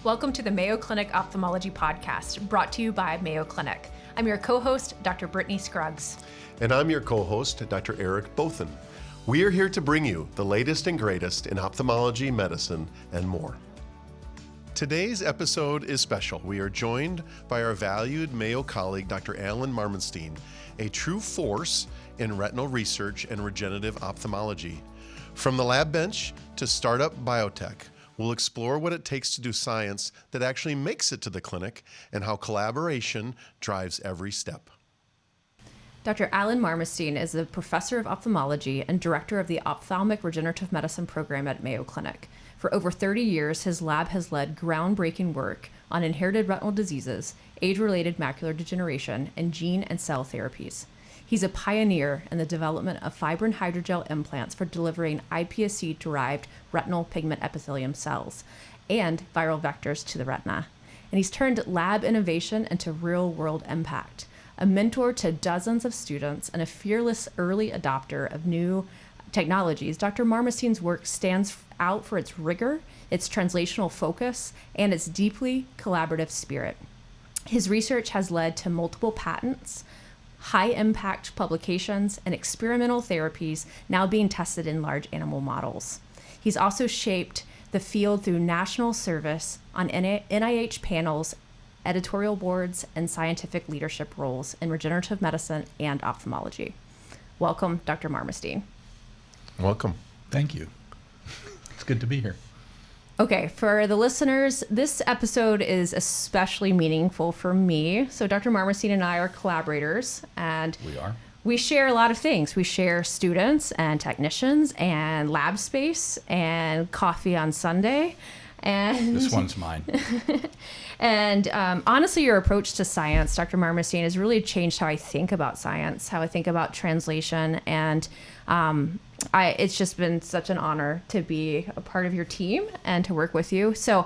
Welcome to the Mayo Clinic Ophthalmology Podcast, brought to you by Mayo Clinic. I'm your co-host, Dr. Brittany Scruggs. And I'm your co-host, Dr. Eric Bothan. We are here to bring you the latest and greatest in ophthalmology, medicine, and more. Today's episode is special. We are joined by our valued Mayo colleague, Dr. Alan Marmorstein, a true force in retinal research and regenerative ophthalmology. From the lab bench to startup biotech, we'll explore what it takes to do science that actually makes it to the clinic and how collaboration drives every step. Dr. Alan Marmorstein is a professor of ophthalmology and director of the Ophthalmic Regenerative Medicine program at Mayo Clinic. For over 30 years, his lab has led groundbreaking work on inherited retinal diseases, age-related macular degeneration, and gene and cell therapies. He's a pioneer in the development of Fibrin hydrogel implants for delivering iPSC-derived retinal pigment epithelium cells and viral vectors to the retina. And he's turned lab innovation into real-world impact. A mentor to dozens of students and a fearless early adopter of new technologies, Dr. Marmorstein's work stands out for its rigor, its translational focus, and its deeply collaborative spirit. His research has led to multiple patents, high-impact publications, and experimental therapies now being tested in large animal models. He's also shaped the field through national service on NIH panels, editorial boards, and scientific leadership roles in regenerative medicine and ophthalmology. Welcome, Dr. Marmorstein. Welcome. Thank you. It's good to be here. Okay, for the listeners, this episode is especially meaningful for me. So Dr. Marmorstein and I are collaborators, and we share a lot of things. We share students and technicians and lab space and coffee on Sunday. And this one's mine. And honestly, your approach to science, Dr. Marmorstein, has really changed how I think about science, how I think about translation. And it's just been such an honor to be a part of your team and to work with you. So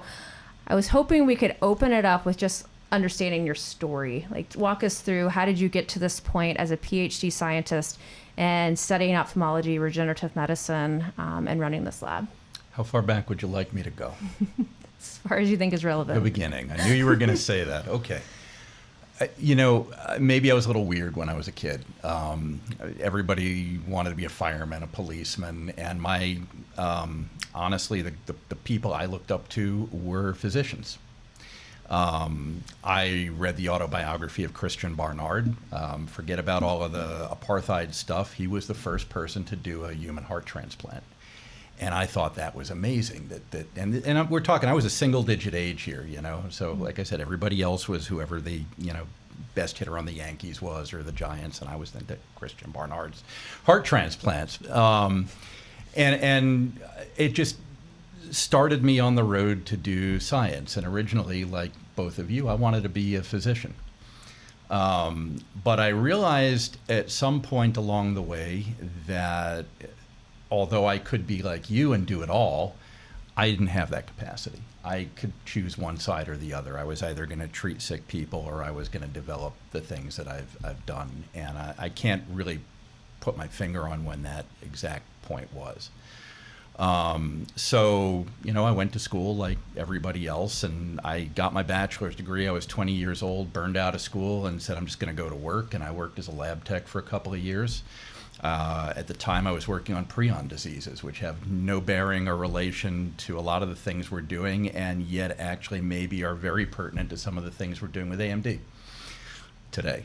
I was hoping we could open it up with just understanding your story. Like, walk us through, how did you get to this point as a PhD scientist and studying ophthalmology, regenerative medicine, and running this lab? How far back would you like me to go? As far as you think is relevant. The beginning. I knew you were going to say that. Okay. Maybe I was a little weird when I was a kid. Everybody wanted to be a fireman, a policeman, and honestly, the people I looked up to were physicians. I read the autobiography of Christian Barnard. Forget about all of the apartheid stuff. He was the first person to do a human heart transplant. And I thought that was amazing. And we're talking, I was a single-digit age here, So, like I said, everybody else was whoever the, best hitter on the Yankees was, or the Giants, and I was into Christian Barnard's heart transplants. And it just started me on the road to do science. And originally, like both of you, I wanted to be a physician. But I realized at some point along the way that although I could be like you and do it all, I didn't have that capacity. I could choose one side or the other. I was either going to treat sick people or I was going to develop the things that I've done. And I can't really put my finger on when that exact point was. So, I went to school like everybody else, and I got my bachelor's degree. I was 20 years old, burned out of school, and said, I'm just going to go to work. And I worked as a lab tech for a couple of years. At the time, I was working on prion diseases, which have no bearing or relation to a lot of the things we're doing, and yet actually maybe are very pertinent to some of the things we're doing with AMD today.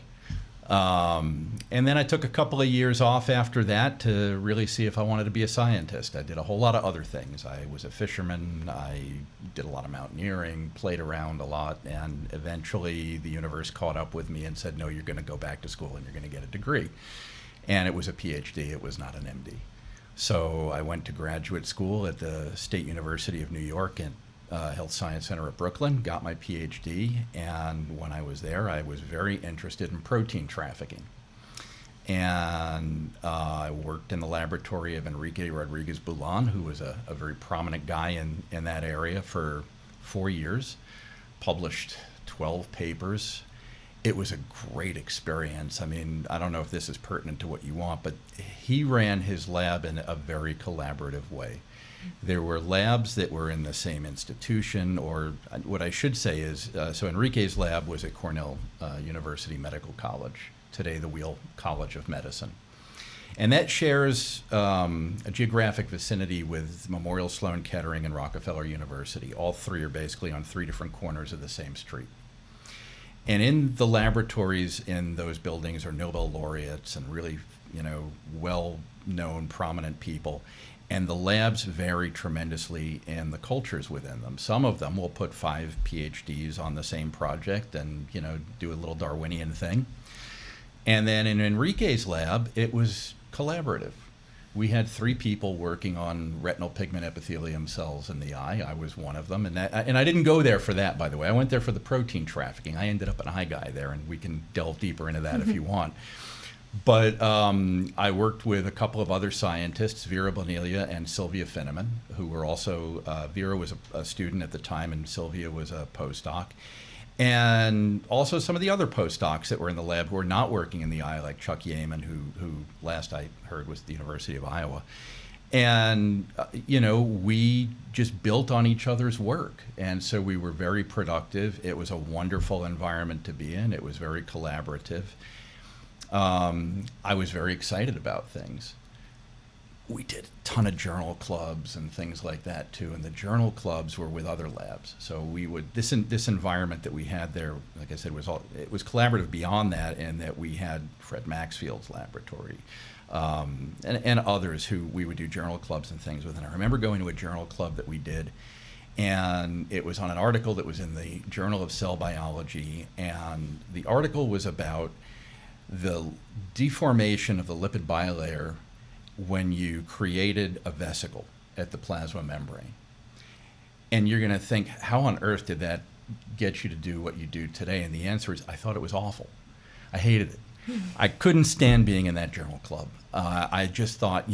And then I took a couple of years off after that to really see if I wanted to be a scientist. I did a whole lot of other things. I was a fisherman. I did a lot of mountaineering, played around a lot, and eventually the universe caught up with me and said, no, you're going to go back to school and you're going to get a degree. And it was a PhD, it was not an MD. So I went to graduate school at the State University of New York at Health Science Center at Brooklyn, got my PhD, and when I was there, I was very interested in protein trafficking. And I worked in the laboratory of Enrique Rodriguez-Boulan, who was a very prominent guy in that area for 4 years, published 12 papers. It was a great experience. I mean, I don't know if this is pertinent to what you want, but he ran his lab in a very collaborative way. There were labs that were in the same institution, or what I should say is, so Enrique's lab was at Cornell University Medical College, today the Weill College of Medicine. And that shares a geographic vicinity with Memorial Sloan Kettering and Rockefeller University. All three are basically on three different corners of the same street. And in the laboratories in those buildings are Nobel laureates and really, well-known, prominent people. And the labs vary tremendously in the cultures within them. Some of them will put 5 PhDs on the same project and, do a little Darwinian thing. And then in Enrique's lab, it was collaborative. We had 3 people working on retinal pigment epithelium cells in the eye. I was one of them, and I didn't go there for that, by the way. I went there for the protein trafficking. I ended up an eye guy there, and we can delve deeper into that if you want. But I worked with a couple of other scientists, Vera Bonilla and Sylvia Finneman, who were also, Vera was a student at the time, and Sylvia was a postdoc. And also some of the other postdocs that were in the lab who were not working in the eye, like Chuck Yeaman, who last I heard was at the University of Iowa. And, we just built on each other's work. And so we were very productive. It was a wonderful environment to be in. It was very collaborative. I was very excited about things. We did a ton of journal clubs and things like that too, and the journal clubs were with other labs. So we would this environment that we had there, like I said, it was collaborative beyond that, in that we had Fred Maxfield's laboratory and others who we would do journal clubs and things with. And I remember going to a journal club that we did, and it was on an article that was in the Journal of Cell Biology, and the article was about the deformation of the lipid bilayer when you created a vesicle at the plasma membrane. And you're going to think, how on earth did that get you to do what you do today? And the answer is, I thought it was awful. I hated it. I couldn't stand being in that journal club. I just thought,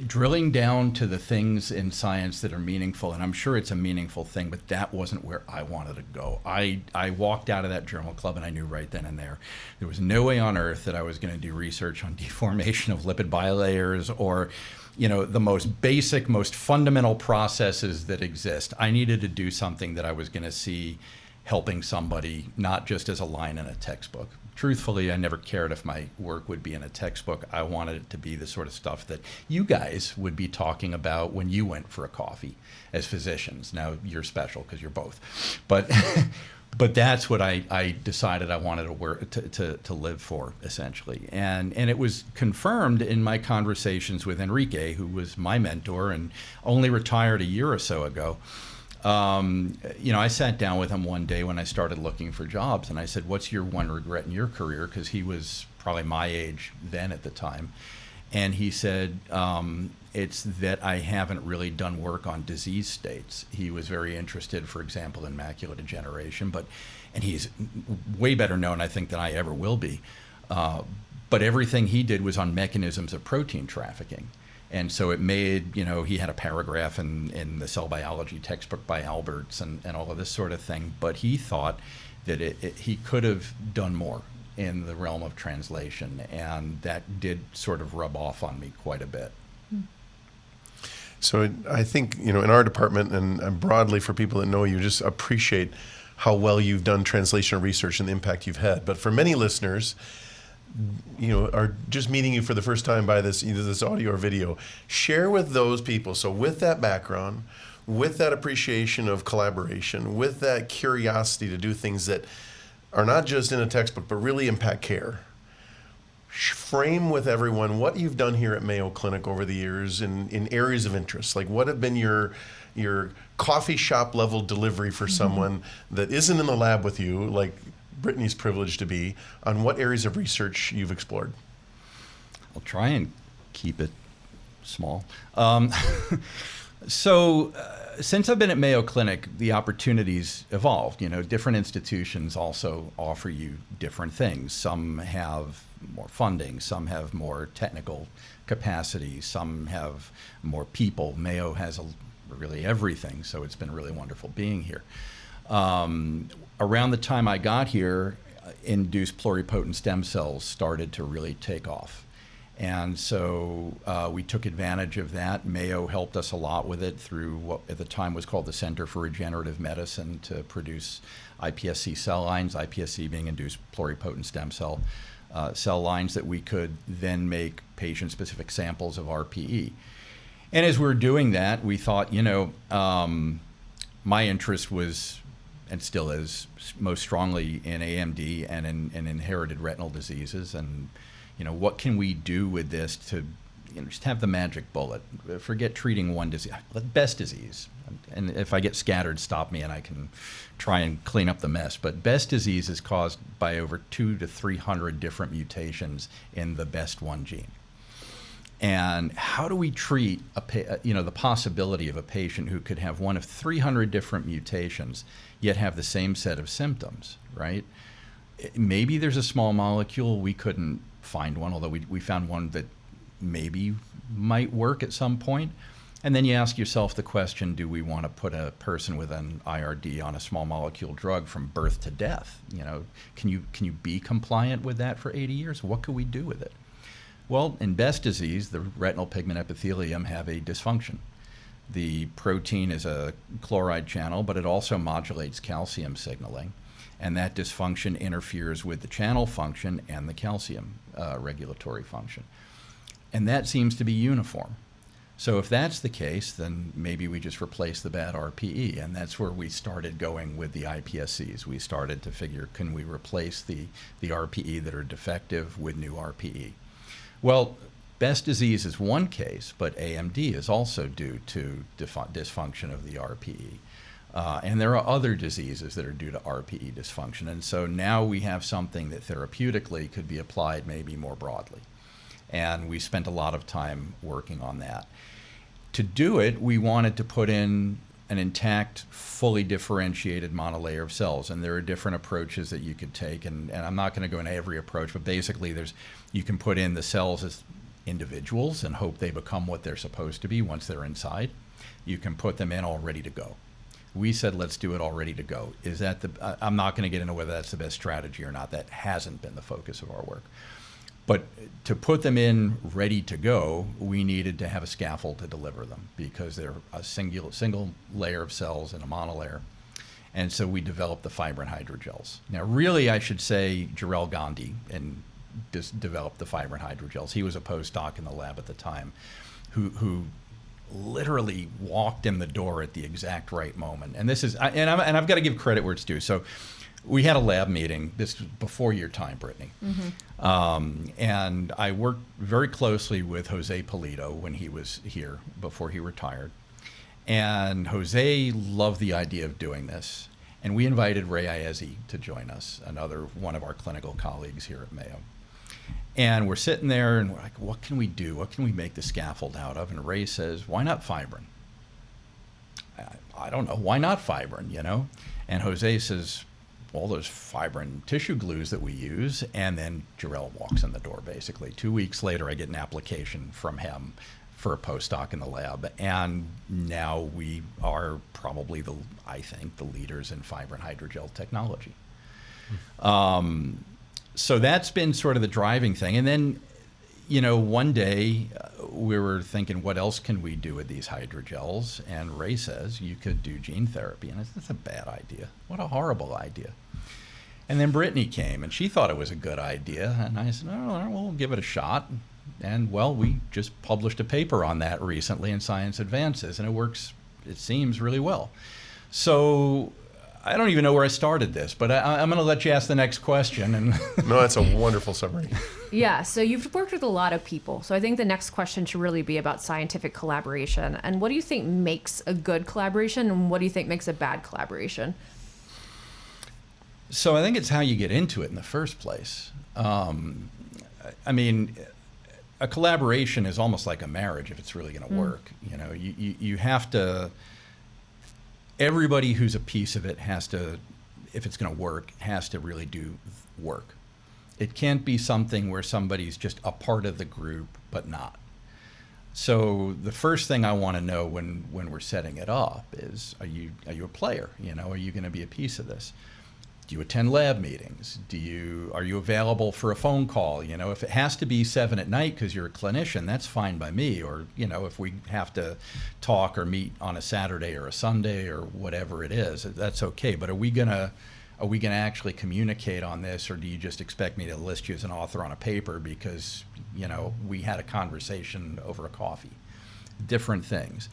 drilling down to the things in science that are meaningful, and I'm sure it's a meaningful thing, but that wasn't where I wanted to go. I walked out of that journal club and I knew right then and there was no way on earth that I was going to do research on deformation of lipid bilayers or, the most basic, most fundamental processes that exist. I needed to do something that I was going to see helping somebody, not just as a line in a textbook. Truthfully, I never cared if my work would be in a textbook. I wanted it to be the sort of stuff that you guys would be talking about when you went for a coffee as physicians. Now, you're special because you're both. But but that's what I decided I wanted to work to live for, essentially. And it was confirmed in my conversations with Enrique, who was my mentor and only retired a year or so ago. I sat down with him one day when I started looking for jobs, and I said, what's your one regret in your career? Because he was probably my age then at the time. And he said, it's that I haven't really done work on disease states. He was very interested, for example, in macular degeneration, and he's way better known, I think, than I ever will be. But everything he did was on mechanisms of protein trafficking. And so it made, he had a paragraph in the cell biology textbook by Alberts and all of this sort of thing. But he thought that he could have done more in the realm of translation. And that did sort of rub off on me quite a bit. So I think, in our department and broadly for people that know you, just appreciate how well you've done translational research and the impact you've had. But for many listeners, are just meeting you for the first time by this, either this audio or video, share with those people. So with that background, with that appreciation of collaboration, with that curiosity to do things that are not just in a textbook, but really impact care, frame with everyone what you've done here at Mayo Clinic over the years in areas of interest. Like, what have been your coffee shop level delivery for someone that isn't in the lab with you, like Brittany's privileged to be, on what areas of research you've explored? I'll try and keep it small. Since I've been at Mayo Clinic, the opportunities evolved. Different institutions also offer you different things. Some have more funding, some have more technical capacity, some have more people. Mayo has really everything, so it's been really wonderful being here. Around the time I got here, induced pluripotent stem cells started to really take off. And so we took advantage of that. Mayo helped us a lot with it through what at the time was called the Center for Regenerative Medicine to produce iPSC cell lines, iPSC being induced pluripotent stem cell lines that we could then make patient-specific samples of RPE. And as we were doing that, we thought, my interest was, and still is, most strongly in AMD and in inherited retinal diseases. And, what can we do with this to just have the magic bullet? Forget treating one disease, best disease. And if I get scattered, stop me and I can try and clean up the mess. But best disease is caused by over 200 to 300 different mutations in the best one gene. And how do we treat the possibility of a patient who could have one of 300 different mutations yet have the same set of symptoms, right? Maybe there's a small molecule, we couldn't find one, although we found one that maybe might work at some point. And then you ask yourself the question, do we want to put a person with an IRD on a small molecule drug from birth to death? Can you be compliant with that for 80 years? What could we do with it? Well, in Best disease, the retinal pigment epithelium have a dysfunction. The protein is a chloride channel, but it also modulates calcium signaling. And that dysfunction interferes with the channel function and the calcium regulatory function. And that seems to be uniform. So if that's the case, then maybe we just replace the bad RPE. And that's where we started going with the iPSCs. We started to figure, can we replace the RPE that are defective with new RPE? Well, Best disease is one case, but AMD is also due to dysfunction of the RPE. And there are other diseases that are due to RPE dysfunction. And so now we have something that therapeutically could be applied maybe more broadly. And we spent a lot of time working on that. To do it, we wanted to put in an intact, fully differentiated monolayer of cells. And there are different approaches that you could take. And I'm not going to go into every approach, but basically you can put in the cells as individuals and hope they become what they're supposed to be once they're inside. You can put them in all ready to go. We said, let's do it all ready to go. Is that I'm not going to get into whether that's the best strategy or not. That hasn't been the focus of our work. But to put them in ready to go, we needed to have a scaffold to deliver them because they're a single layer of cells in a monolayer. And so we developed the Fibrin hydrogels. Now, really, I should say Jarrell Gandhi developed the Fibrin hydrogels. He was a postdoc in the lab at the time who literally walked in the door at the exact right moment. And this is, and I've got to give credit where it's due. So we had a lab meeting. This was before your time, Brittany. Mm-hmm. And I worked very closely with Jose Polito when he was here before he retired. And Jose loved the idea of doing this. And we invited Ray Iezzi to join us, another one of our clinical colleagues here at Mayo. And we're sitting there and we're like, what can we do? What can we make the scaffold out of? And Ray says, why not Fibrin? I don't know. Why not Fibrin, And Jose says, well, there's Fibrin tissue glues that we use. And then Jarrell walks in the door, basically. 2 weeks later, I get an application from him for a postdoc in the lab. And now we are probably, I think, the leaders in Fibrin hydrogel technology. So that's been sort of the driving thing. And then, one day we were thinking, what else can we do with these hydrogels? And Ray says, you could do gene therapy. And I said, that's a bad idea. What a horrible idea. And then Brittany came, and she thought it was a good idea. And I said, oh, we'll give it a shot. And, well, we just published a paper on that recently in Science Advances, and it works, it seems, really well. So I don't even know where I started this, but I'm going to let you ask the next question. And No, that's a wonderful summary. Yeah, so you've worked with a lot of people. So I think the next question should really be about scientific collaboration. And what do you think makes a good collaboration, and what do you think makes a bad collaboration? So I think it's how you get into it in the first place. I mean, a collaboration is almost like a marriage if it's really going to work. You have to, everybody who's a piece of it has to, if it's going to work, has to really do work. It can't be something where somebody's just a part of the group but not. So the first thing I want to know when we're setting it up is, are you a player? Are you going to be a piece of this? Do you attend lab meetings? Are you available for a phone call? If it has to be 7 at night because you're a clinician, that's fine by me. Or, if we have to talk or meet on a Saturday or a Sunday or whatever it is, that's okay. But are we gonna actually communicate on this, or do you just expect me to list you as an author on a paper because, we had a conversation over a coffee? Different things.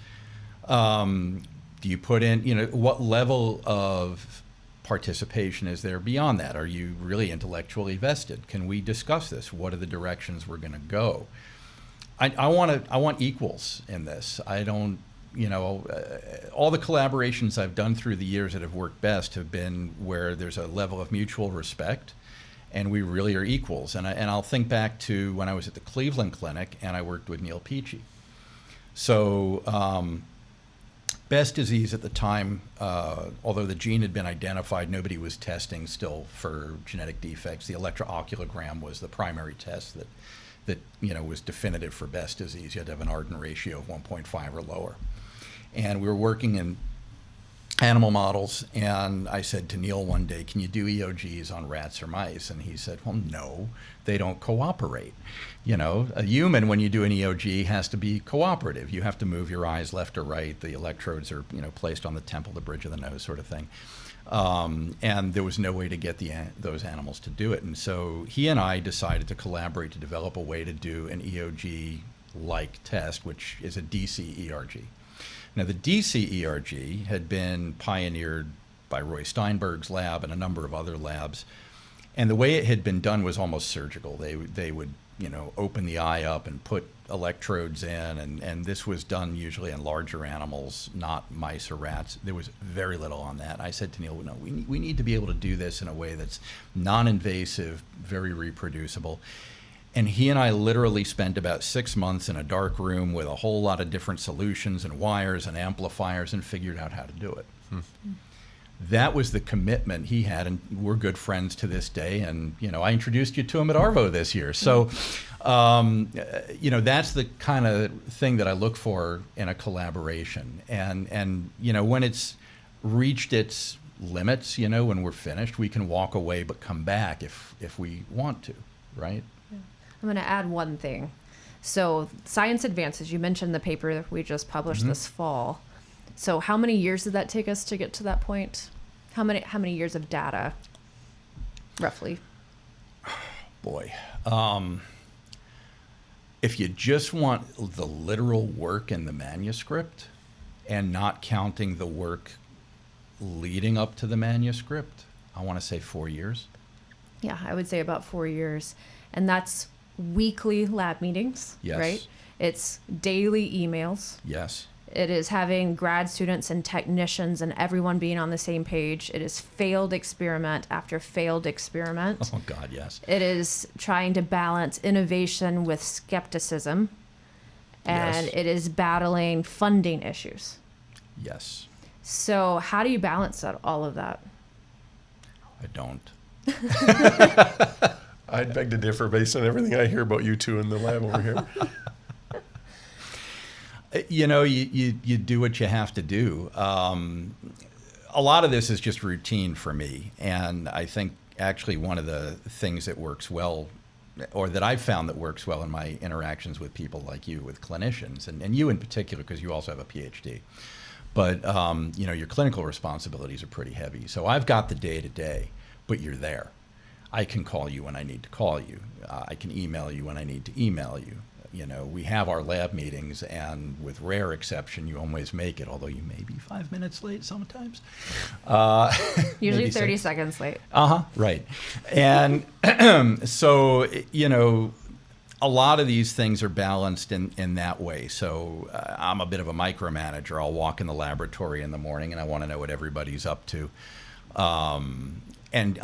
Do you put in, what level of participation is there beyond that? Are you really intellectually vested? Can we discuss this? What are the directions we're going to go? I want equals in this. I don't, all the collaborations I've done through the years that have worked best have been where there's a level of mutual respect and we really are equals. And I'll think back to when I was at the Cleveland Clinic and I worked with Neil Peachy. So, Best disease at the time, although the gene had been identified, nobody was testing still for genetic defects. The electrooculogram was the primary test that was definitive for Best disease. You had to have an Arden ratio of 1.5 or lower. And we were working in animal models, and I said to Neil one day, can you do EOGs on rats or mice? And he said, well, no, they don't cooperate. A human, when you do an EOG, has to be cooperative. You have to move your eyes left or right. The electrodes are, placed on the temple, the bridge of the nose, sort of thing. And there was no way to get those animals to do it. And so he and I decided to collaborate to develop a way to do an EOG-like test, which is a DC ERG. Now, the DC ERG had been pioneered by Roy Steinberg's lab and a number of other labs. And the way it had been done was almost surgical. They would, open the eye up and put electrodes in. And this was done usually in larger animals, not mice or rats. There was very little on that. I said to Neil, no, we need to be able to do this in a way that's non-invasive, very reproducible. And he and I literally spent about 6 months in a dark room with a whole lot of different solutions and wires and amplifiers and figured out how to do it. That was the commitment he had, and we're good friends to this day. And, I introduced you to him at ARVO this year. So, that's the kind of thing that I look for in a collaboration. And when it's reached its limits, when we're finished, we can walk away but come back if we want to, right? I'm going to add one thing. So science advances. You mentioned the paper that we just published this fall. So how many years did that take us to get to that point? How many years of data, roughly? Boy. If you just want the literal work in the manuscript and not counting the work leading up to the manuscript, I want to say 4 years. Yeah, I would say about 4 years. And that's weekly lab meetings, yes. Right? It's daily emails. Yes. It is having grad students and technicians and everyone being on the same page. It is failed experiment after failed experiment. Oh, God, yes. It is trying to balance innovation with skepticism. And Yes. It is battling funding issues. Yes. So how do you balance all of that? I don't. I'd beg to differ based on everything I hear about you two in the lab over here. You do what you have to do. A lot of this is just routine for me. And I think actually one of the things that works well, or that I've found that works well in my interactions with people like you, with clinicians, and you in particular, because you also have a PhD. But, your clinical responsibilities are pretty heavy. So I've got the day-to-day, but you're there. I can call you when I need to call you. I can email you when I need to email you. We have our lab meetings, and with rare exception, you always make it, although you may be 5 minutes late sometimes. Usually 30 seconds late. Right. And so, a lot of these things are balanced in that way. So I'm a bit of a micromanager. I'll walk in the laboratory in the morning, and I want to know what everybody's up to. And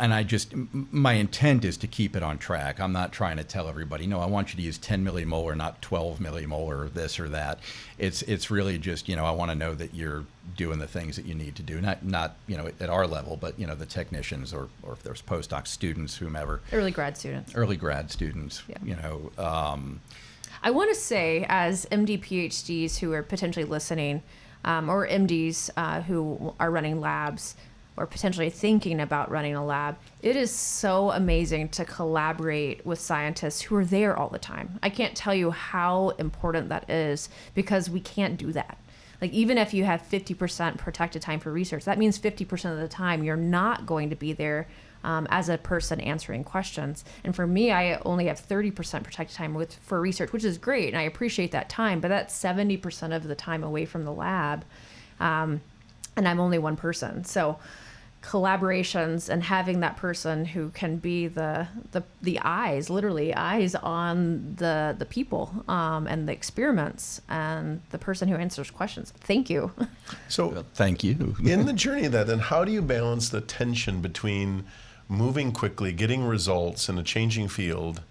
my intent is to keep it on track. I'm not trying to tell everybody, no, I want you to use 10 millimolar, not 12 millimolar, this or that. It's really just, I want to know that you're doing the things that you need to do, not at our level, but, the technicians or if there's postdoc students, whomever. Early grad students. Yeah. I want to say, as MD PhDs who are potentially listening, or MDs who are running labs, or potentially thinking about running a lab, it is so amazing to collaborate with scientists who are there all the time. I can't tell you how important that is, because we can't do that. Like, even if you have 50% protected time for research, that means 50% of the time you're not going to be there as a person answering questions. And for me, I only have 30% protected time for research, which is great, and I appreciate that time, but that's 70% of the time away from the lab. And I'm only one person. So collaborations and having that person who can be the eyes, literally eyes on the people and the experiments, and the person who answers questions. Thank you. So Well, thank you. in the journey of that, then how do you balance the tension between moving quickly, getting results in a changing field,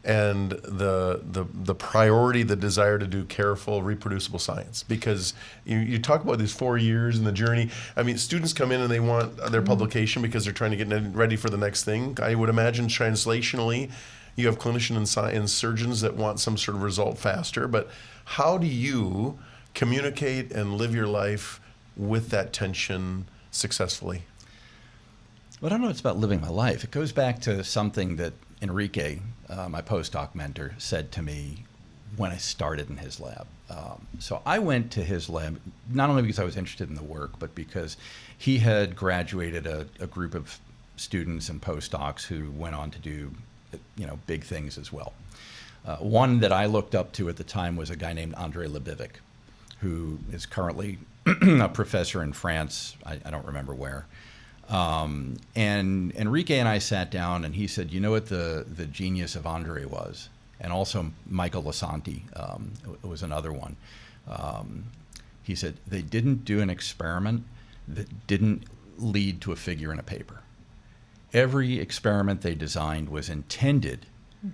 and the priority, the desire to do careful, reproducible science? Because you talk about these 4 years in the journey. I mean, students come in and they want their publication because they're trying to get ready for the next thing. I would imagine translationally, you have clinicians and surgeons that want some sort of result faster. But how do you communicate and live your life with that tension successfully? Well, I don't know it's about living my life. It goes back to something that Enrique, my postdoc mentor, said to me when I started in his lab. So I went to his lab not only because I was interested in the work, but because he had graduated a group of students and postdocs who went on to do, big things as well. One that I looked up to at the time was a guy named André Lebivic, who is currently a professor in France. I don't remember where. And Enrique and I sat down, and he said, you know what the genius of Andre was? And also Michael Lasanti was another one. He said, they didn't do an experiment that didn't lead to a figure in a paper. Every experiment they designed was intended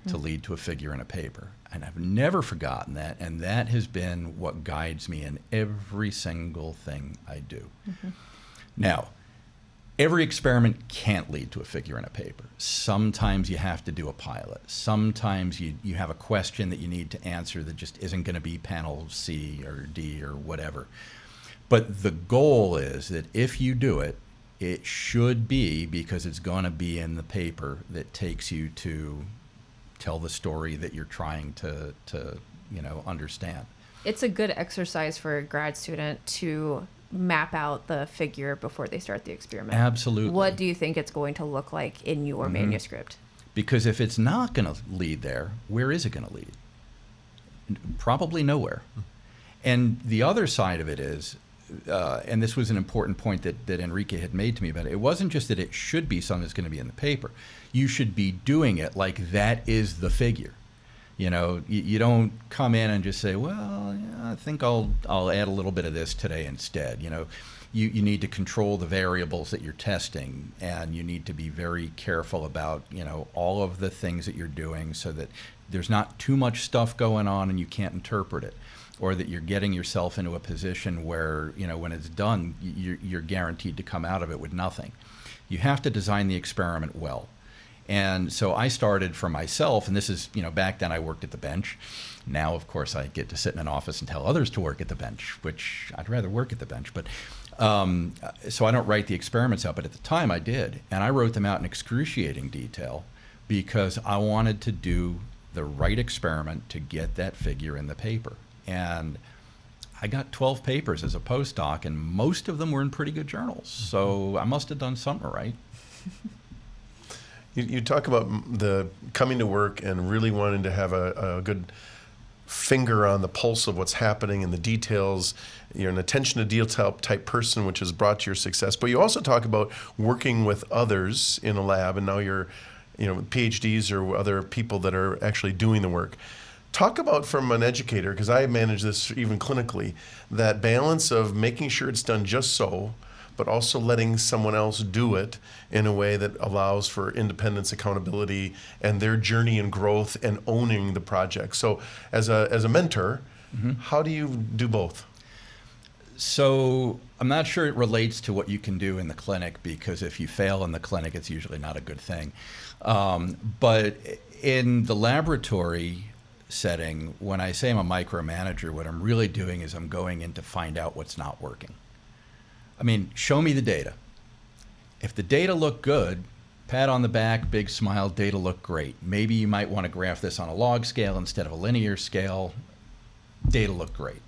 to lead to a figure in a paper. And I've never forgotten that, and that has been what guides me in every single thing I do. Now, every experiment can't lead to a figure in a paper. Sometimes you have to do a pilot. Sometimes you have a question that you need to answer that just isn't going to be panel C or D or whatever. But the goal is that if you do it, it should be because it's going to be in the paper that takes you to tell the story that you're trying to understand. It's a good exercise for a grad student to map out the figure before they start the experiment. Absolutely. What do you think it's going to look like in your manuscript? Because if it's not going to lead there, where is it going to lead? Probably nowhere. And the other side of it is, and this was an important point that Enrique had made to me about it, it wasn't just that it should be something that's going to be in the paper. You should be doing it like that is the figure. You don't come in and just say, well, yeah, I think I'll add a little bit of this today instead. You need to control the variables that you're testing, and you need to be very careful about, all of the things that you're doing so that there's not too much stuff going on and you can't interpret it, or that you're getting yourself into a position where, when it's done, you're guaranteed to come out of it with nothing. You have to design the experiment well. And so I started for myself, and this is, back then I worked at the bench. Now, of course, I get to sit in an office and tell others to work at the bench, which I'd rather work at the bench. But so I don't write the experiments out, but at the time I did. And I wrote them out in excruciating detail because I wanted to do the right experiment to get that figure in the paper. And I got 12 papers as a postdoc, and most of them were in pretty good journals. So I must have done something right. You talk about the coming to work and really wanting to have a good finger on the pulse of what's happening and the details. You're an attention to detail type person, which has brought to your success. But you also talk about working with others in a lab, and now you're, PhDs or other people that are actually doing the work. Talk about, from an educator, because I manage this even clinically, that balance of making sure it's done just so, but also letting someone else do it in a way that allows for independence, accountability, and their journey and growth and owning the project. So as a mentor, how do you do both? So I'm not sure it relates to what you can do in the clinic, because if you fail in the clinic, it's usually not a good thing. But in the laboratory setting, when I say I'm a micromanager, what I'm really doing is I'm going in to find out what's not working. I mean, show me the data. If the data look good, pat on the back, big smile, data look great. Maybe you might want to graph this on a log scale instead of a linear scale. Data look great.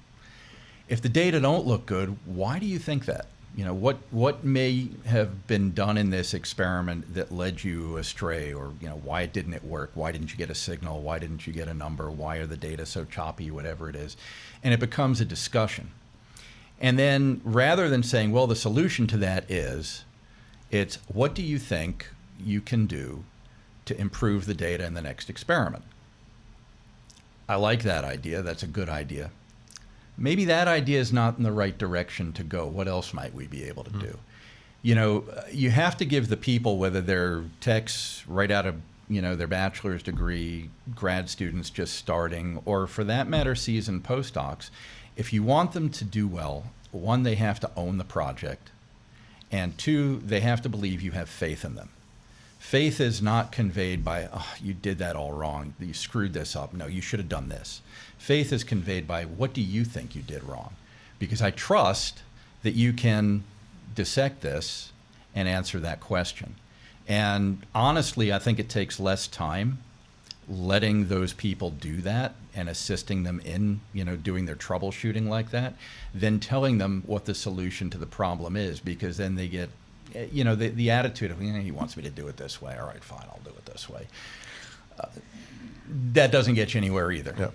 If the data don't look good, why do you think that? You know, what may have been done in this experiment that led you astray, or, you know, why didn't it work? Why didn't you get a signal? Why didn't you get a number? Why are the data so choppy? Whatever it is. And it becomes a discussion. And then rather than saying, well, the solution to that is, it's what do you think you can do to improve the data in the next experiment? I like that idea. That's a good idea. Maybe that idea is not in the right direction to go. What else might we be able to do? You know, you have to give the people, whether they're techs right out of, you know, their bachelor's degree, grad students just starting, or for that matter, seasoned postdocs, if you want them to do well, one, they have to own the project, and two, they have to believe you have faith in them. Faith is not conveyed by, oh, you did that all wrong, you screwed this up, no, you should have done this. Faith is conveyed by, what do you think you did wrong? Because I trust that you can dissect this and answer that question. And honestly, I think it takes less time letting those people do that and assisting them in, you know, doing their troubleshooting like that, than telling them what the solution to the problem is, because then they get, you know, the attitude of, he wants me to do it this way. All right, fine, I'll do it this way. That doesn't get you anywhere either. Yeah.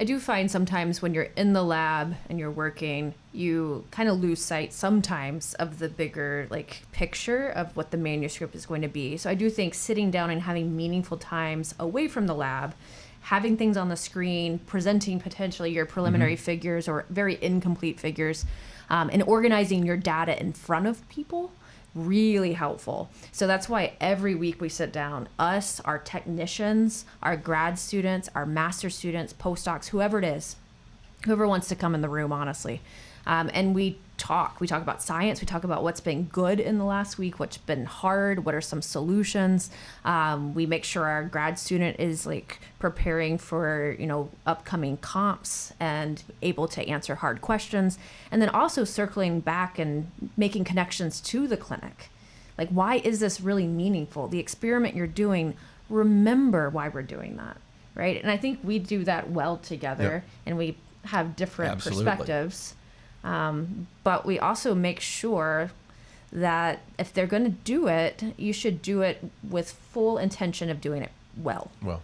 I do find sometimes when you're in the lab and you're working, you kind of lose sight sometimes of the bigger like picture of what the manuscript is going to be. So I do think sitting down and having meaningful times away from the lab, having things on the screen, presenting potentially your preliminary figures or very incomplete figures, and organizing your data in front of people, really helpful. So that's why every week we sit down, us, our technicians, our grad students, our master students, postdocs, whoever it is, whoever wants to come in the room, honestly. And we talk about science. We talk about what's been good in the last week, what's been hard, what are some solutions. We make sure our grad student is like preparing for, you know, upcoming comps and able to answer hard questions. And then also circling back and making connections to the clinic. Like, why is this really meaningful? The experiment you're doing, remember why we're doing that, right? And I think we do that well together, and we have different perspectives. But we also make sure that if they're going to do it, you should do it with full intention of doing it well. Well.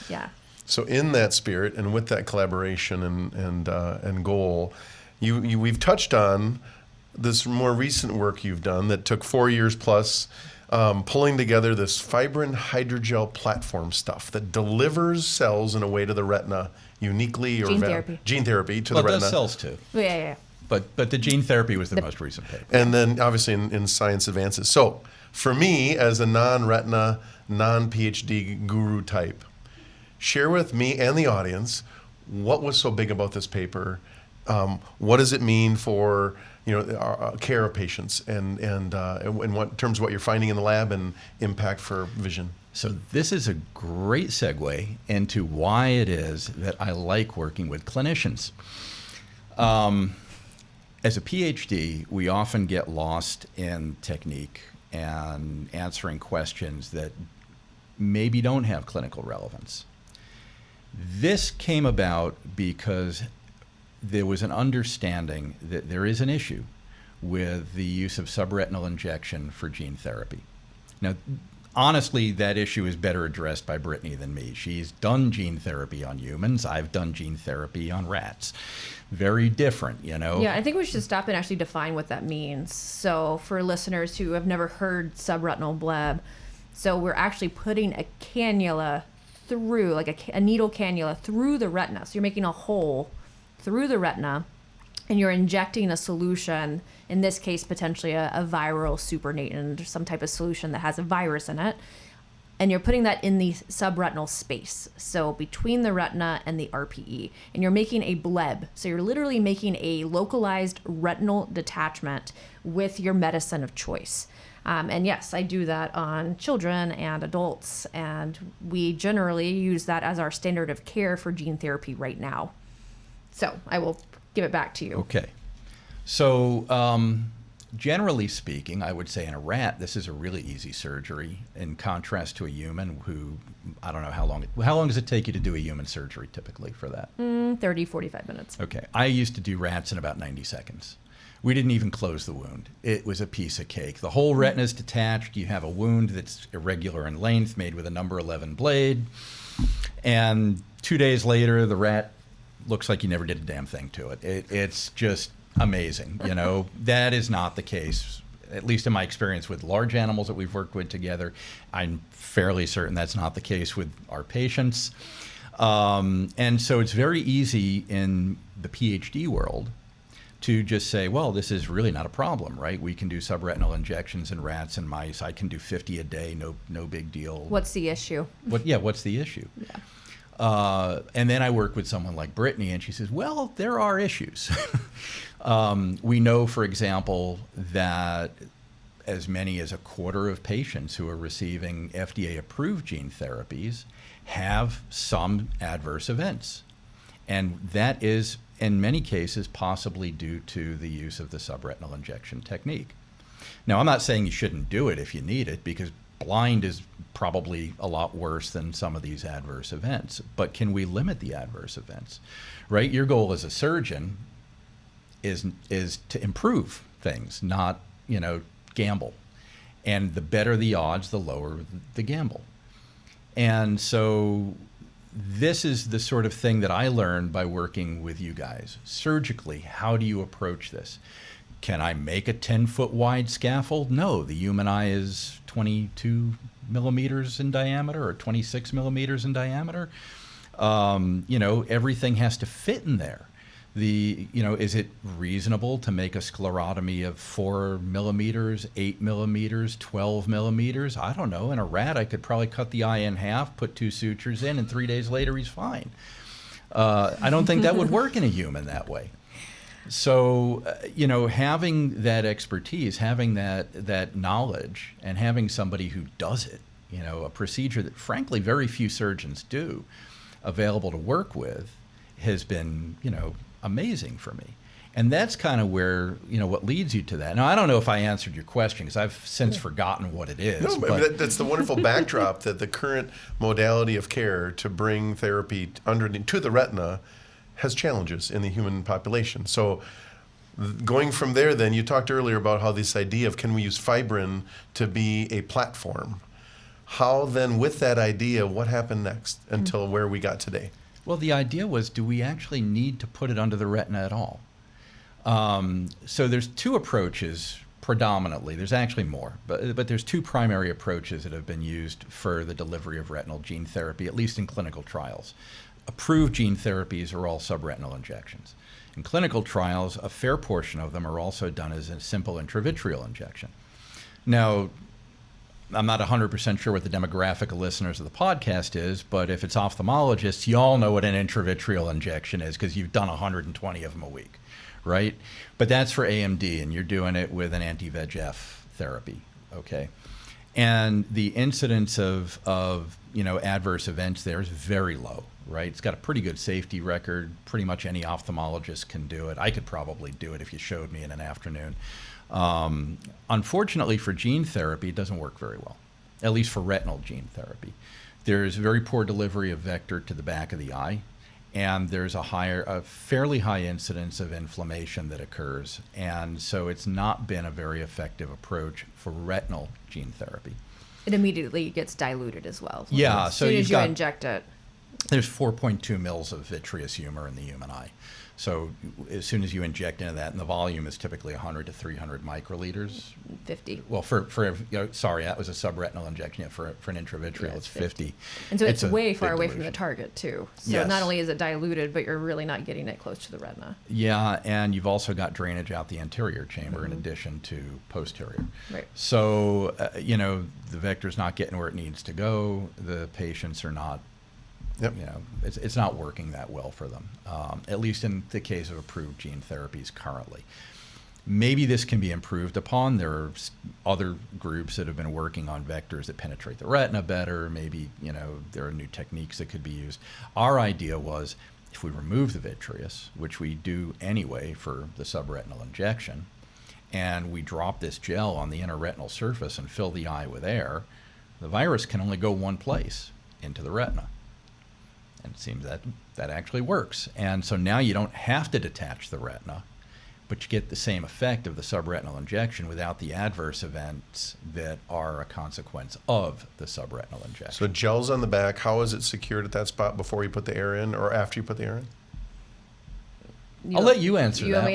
Yeah. So in that spirit and with that collaboration and goal, we've touched on this more recent work you've done that took 4 years plus, pulling together this Fibrin hydrogel platform stuff that delivers cells in a way to the retina uniquely, or gene therapy to the retina. Well, it does cells too. Yeah. But the gene therapy was the most recent paper. And then obviously in Science Advances. So for me, as a non-retina, non-PhD guru type, share with me and the audience what was so big about this paper. What does it mean for, you know, our care of patients, and in what terms of what you're finding in the lab and impact for vision? So this is a great segue into why it is that I like working with clinicians. As a PhD, we often get lost in technique and answering questions that maybe don't have clinical relevance. This came about because there was an understanding that there is an issue with the use of subretinal injection for gene therapy. Now, honestly, that issue is better addressed by Brittany than me. She's done gene therapy on humans. I've done gene therapy on rats. Very different, you know? Yeah, I think we should stop and actually define what that means. So for listeners who have never heard subretinal bleb, so we're actually putting a cannula through, like a needle cannula through the retina. So you're making a hole through the retina, and you're injecting a solution, in this case, potentially a viral supernatant or some type of solution that has a virus in it. And you're putting that in the subretinal space, so between the retina and the RPE. And you're making a bleb. So you're literally making a localized retinal detachment with your medicine of choice. And yes, I do that on children and adults. And we generally use that as our standard of care for gene therapy right now. So I will give it back to you. Okay. So generally speaking, I would say in a rat, this is a really easy surgery in contrast to a human who, I don't know how long does it take you to do a human surgery typically for that? 30, 45 minutes. Okay. I used to do rats in about 90 seconds. We didn't even close the wound. It was a piece of cake. The whole retina is detached. You have a wound that's irregular in length, made with a number 11 blade. And 2 days later, the rat looks like you never did a damn thing to it. It's just amazing. You know, that is not the case, at least in my experience with large animals that we've worked with together. I'm fairly certain that's not the case with our patients. And so it's very easy in the PhD world to just say, well, this is really not a problem, right? We can do subretinal injections in rats and mice. I can do 50 a day, no big deal. What's the issue? What's the issue? Yeah. And then I work with someone like Brittany, and she says, well, there are issues. We know, for example, that as many as a quarter of patients who are receiving FDA-approved gene therapies have some adverse events. And that is, in many cases, possibly due to the use of the subretinal injection technique. Now, I'm not saying you shouldn't do it if you need it, because blind is probably a lot worse than some of these adverse events. But can we limit the adverse events, right? Your goal as a surgeon is to improve things, not, gamble. And the better the odds, the lower the gamble. And so this is the sort of thing that I learned by working with you guys. Surgically, how do you approach this? Can I make a 10-foot wide scaffold? No, the human eye is 22 millimeters in diameter or 26 millimeters in diameter. Everything has to fit in there. Is it reasonable to make a sclerotomy of 4 millimeters, 8 millimeters, 12 millimeters? I don't know. In a rat, I could probably cut the eye in half, put 2 sutures in, and 3 days later, he's fine. I don't think that would work in a human that way. So, having that expertise, having that knowledge, and having somebody who does it, a procedure that, frankly, very few surgeons do, available to work with, has been, amazing for me. And that's kind of where, what leads you to that. Now, I don't know if I answered your question, because I've since forgotten what it is. No, but that's the wonderful backdrop that the current modality of care to bring therapy to the retina has challenges in the human population. So going from there, then, you talked earlier about how this idea of can we use Fibrin to be a platform. How then, with that idea, what happened next until where we got today? Well, the idea was, do we actually need to put it under the retina at all? So there's 2 approaches predominantly. There's actually more, but there's 2 primary approaches that have been used for the delivery of retinal gene therapy, at least in clinical trials. Approved gene therapies are all subretinal injections. In clinical trials, a fair portion of them are also done as a simple intravitreal injection. Now, I'm not 100% sure what the demographic of listeners of the podcast is, but if it's ophthalmologists, you all know what an intravitreal injection is because you've done 120 of them a week, right? But that's for AMD, and you're doing it with an anti-VEGF therapy, okay? And the incidence of adverse events there is very low, right? It's got a pretty good safety record. Pretty much any ophthalmologist can do it. I could probably do it if you showed me in an afternoon. Unfortunately for gene therapy, it doesn't work very well, at least for retinal gene therapy. There's very poor delivery of vector to the back of the eye, and there's a fairly high incidence of inflammation that occurs. And so it's not been a very effective approach for retinal gene therapy. It immediately gets diluted as well. Yeah. As soon as you inject it. There's 4.2 mils of vitreous humor in the human eye. So as soon as you inject into that, and the volume is typically 100 to 300 microliters. 50. Well, that was a subretinal injection. Yeah, for an intravitreal, it's 50. And so it's way far away from the target, too. So not only is it diluted, but you're really not getting it close to the retina. Yeah, and you've also got drainage out the anterior chamber in addition to posterior. Right. So, the vector's not getting where it needs to go. The patients are not it's not working that well for them, at least in the case of approved gene therapies currently. Maybe this can be improved upon. There are other groups that have been working on vectors that penetrate the retina better. Maybe, there are new techniques that could be used. Our idea was, if we remove the vitreous, which we do anyway for the subretinal injection, and we drop this gel on the inner retinal surface and fill the eye with air, the virus can only go one place, into the retina. And it seems that actually works. And so now you don't have to detach the retina, but you get the same effect of the subretinal injection without the adverse events that are a consequence of the subretinal injection. So gel's on the back. How is it secured at that spot before you put the air in or after you put the air in? I'll let you answer that one.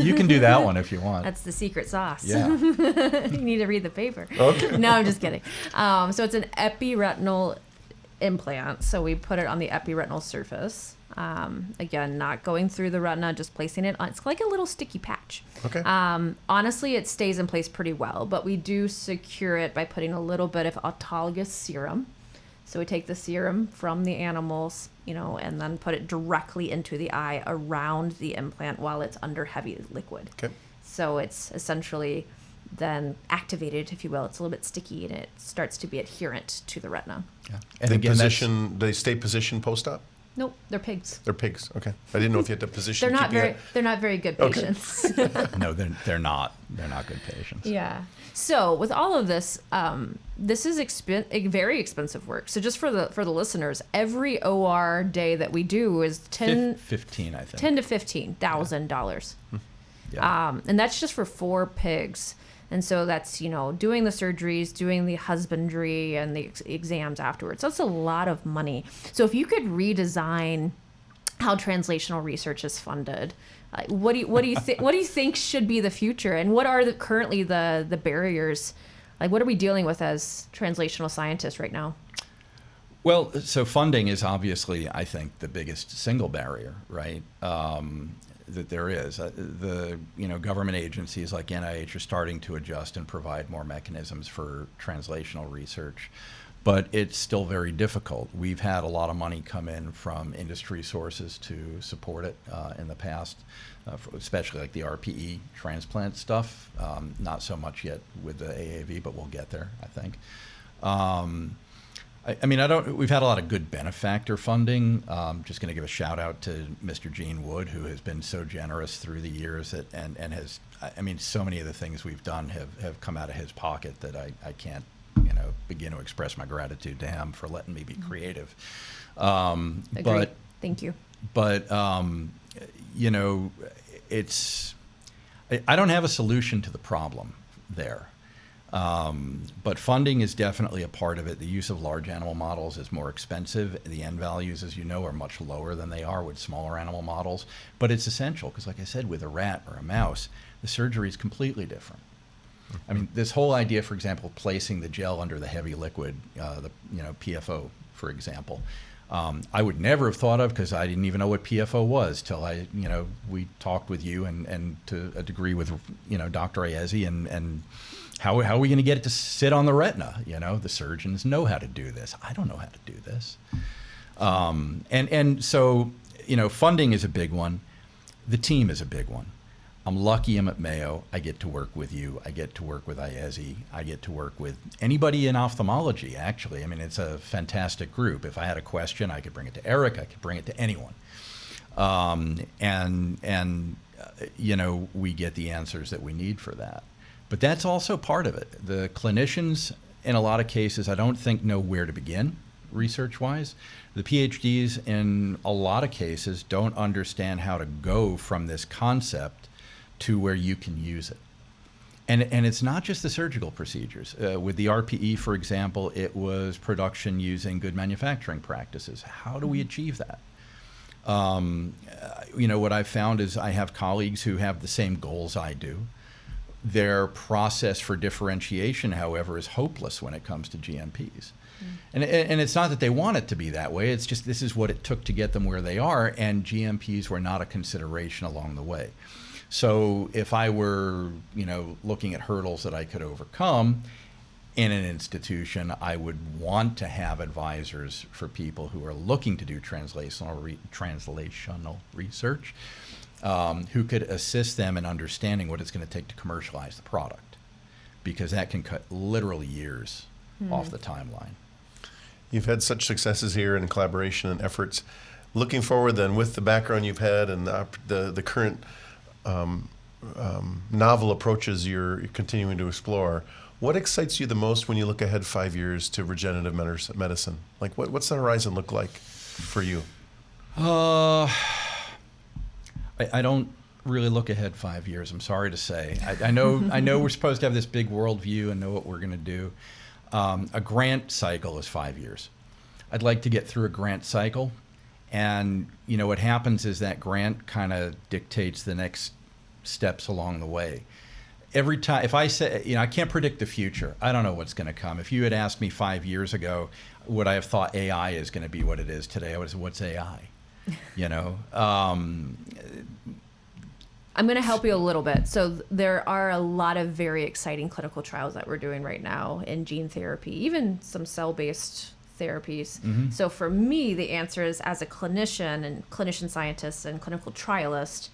You can do that one if you want. That's the secret sauce. Yeah. You need to read the paper. Okay. No, I'm just kidding. So it's an epiretinal implant. So we put it on the epiretinal surface. Again, not going through the retina, just placing it on. It's like a little sticky patch. Okay. Honestly, it stays in place pretty well, but we do secure it by putting a little bit of autologous serum. So we take the serum from the animals, and then put it directly into the eye around the implant while it's under heavy liquid. Okay. So it's essentially then activated, if you will. It's a little bit sticky, and it starts to be adherent to the retina. Yeah. And they stay positioned post-op? Nope, they're pigs. They're pigs. Okay. I didn't know if you had to position. They're not very good patients. Okay. No, they're not. They're not good patients. Yeah. So with all of this, this is very expensive work. So just for the listeners, every OR day that we do is 15, I think. $10,000 to $15,000. Yeah. And that's just for 4 pigs. And so that's, doing the surgeries, doing the husbandry, and the exams afterwards. That's a lot of money. So if you could redesign how translational research is funded, what do you think should be the future, and what are currently the barriers? Like, what are we dealing with as translational scientists right now? Well, so funding is obviously, I think, the biggest single barrier, right? That there is. The government agencies like NIH are starting to adjust and provide more mechanisms for translational research, but it's still very difficult. We've had a lot of money come in from industry sources to support it in the past, especially like the RPE transplant stuff. Not so much yet with the AAV, but we'll get there, I think. We've had a lot of good benefactor funding. Just going to give a shout out to Mr. Gene Wood, who has been so generous through the years and has, so many of the things we've done have come out of his pocket that I can't, begin to express my gratitude to him for letting me be creative. But thank you. But, I don't have a solution to the problem there. But funding is definitely a part of it. The use of large animal models is more expensive. The N values, as you know, are much lower than they are with smaller animal models. But it's essential because, like I said, with a rat or a mouse, the surgery is completely different. This whole idea, for example, placing the gel under the heavy liquid, PFO, for example, I would never have thought of because I didn't even know what PFO was till we talked with you and to a degree with, Dr. Ayezi and how are we going to get it to sit on the retina? The surgeons know how to do this. I don't know how to do this. And so, funding is a big one. The team is a big one. I'm lucky I'm at Mayo. I get to work with you. I get to work with Ayezi. I get to work with anybody in ophthalmology, actually. It's a fantastic group. If I had a question, I could bring it to Eric. I could bring it to anyone. We get the answers that we need for that. But that's also part of it. The clinicians, in a lot of cases, I don't think know where to begin research-wise. The PhDs, in a lot of cases, don't understand how to go from this concept to where you can use it. And it's not just the surgical procedures. With the RPE, for example, it was production using good manufacturing practices. How do we achieve that? What I've found is I have colleagues who have the same goals I do. Their process for differentiation, however, is hopeless when it comes to GMPs. And it's not that they want it to be that way. It's just this is what it took to get them where they are, and GMPs were not a consideration along the way. So if I were, looking at hurdles that I could overcome in an institution, I would want to have advisors for people who are looking to do translational research, who could assist them in understanding what it's going to take to commercialize the product, because that can cut literally years off the timeline. You've had such successes here in collaboration and efforts. Looking forward then, with the background you've had and the current novel approaches you're continuing to explore, what excites you the most when you look ahead 5 years to regenerative medicine? Like, what's the horizon look like for you? I don't really look ahead 5 years. I'm sorry to say. I know we're supposed to have this big world view and know what we're going to do. A grant cycle is 5 years. I'd like to get through a grant cycle, and what happens is that grant kind of dictates the next steps along the way. Every time, if I say, I can't predict the future. I don't know what's going to come. If you had asked me 5 years ago, would I have thought AI is going to be what it is today? I would have said, what's AI? I'm going to help you a little bit. So there are a lot of very exciting clinical trials that we're doing right now in gene therapy, even some cell-based therapies. Mm-hmm. So for me, the answer is, as a clinician and clinician scientist and clinical trialist,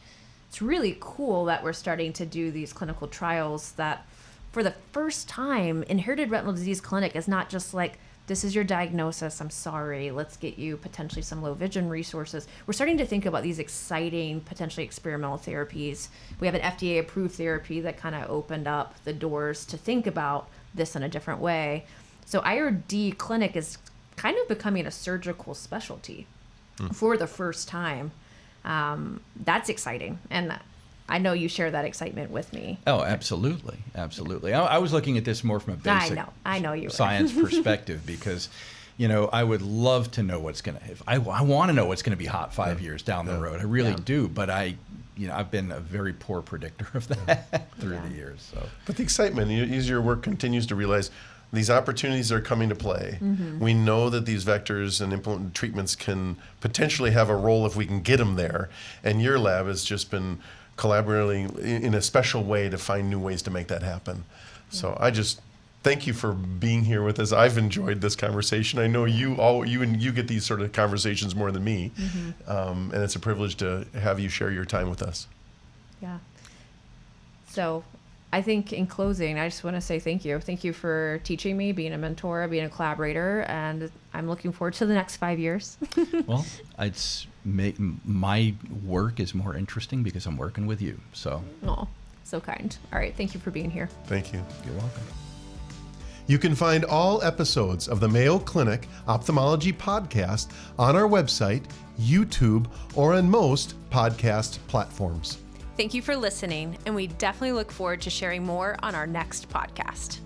it's really cool that we're starting to do these clinical trials that, for the first time, inherited retinal disease clinic is not just like, this is your diagnosis, I'm sorry, let's get you potentially some low vision resources. We're starting to think about these exciting, potentially experimental therapies. We have an FDA approved therapy that kind of opened up the doors to think about this in a different way. So IRD clinic is kind of becoming a surgical specialty for the first time. That's exciting. And I know you share that excitement with me. Oh, absolutely. Absolutely. I was looking at this more from a basic I know you science perspective because, I would love to know what's going to, I want to know what's going to be hot 5 years down the road. I really do. But I've been a very poor predictor of that through the years. So, but the excitement, as your work continues to realize these opportunities are coming to play. Mm-hmm. We know that these vectors and implant treatments can potentially have a role if we can get them there. And your lab has just been collaborating in a special way to find new ways to make that happen. So I just thank you for being here with us. I've enjoyed this conversation. I know you get these sort of conversations more than me. Mm-hmm. And it's a privilege to have you share your time with us. Yeah. So I think in closing, I just want to say thank you. Thank you for teaching me, being a mentor, being a collaborator, and I'm looking forward to the next 5 years. Well, my work is more interesting because I'm working with you. So. Oh, so kind. All right. Thank you for being here. Thank you. You're welcome. You can find all episodes of the Mayo Clinic Ophthalmology Podcast on our website, YouTube, or on most podcast platforms. Thank you for listening, and we definitely look forward to sharing more on our next podcast.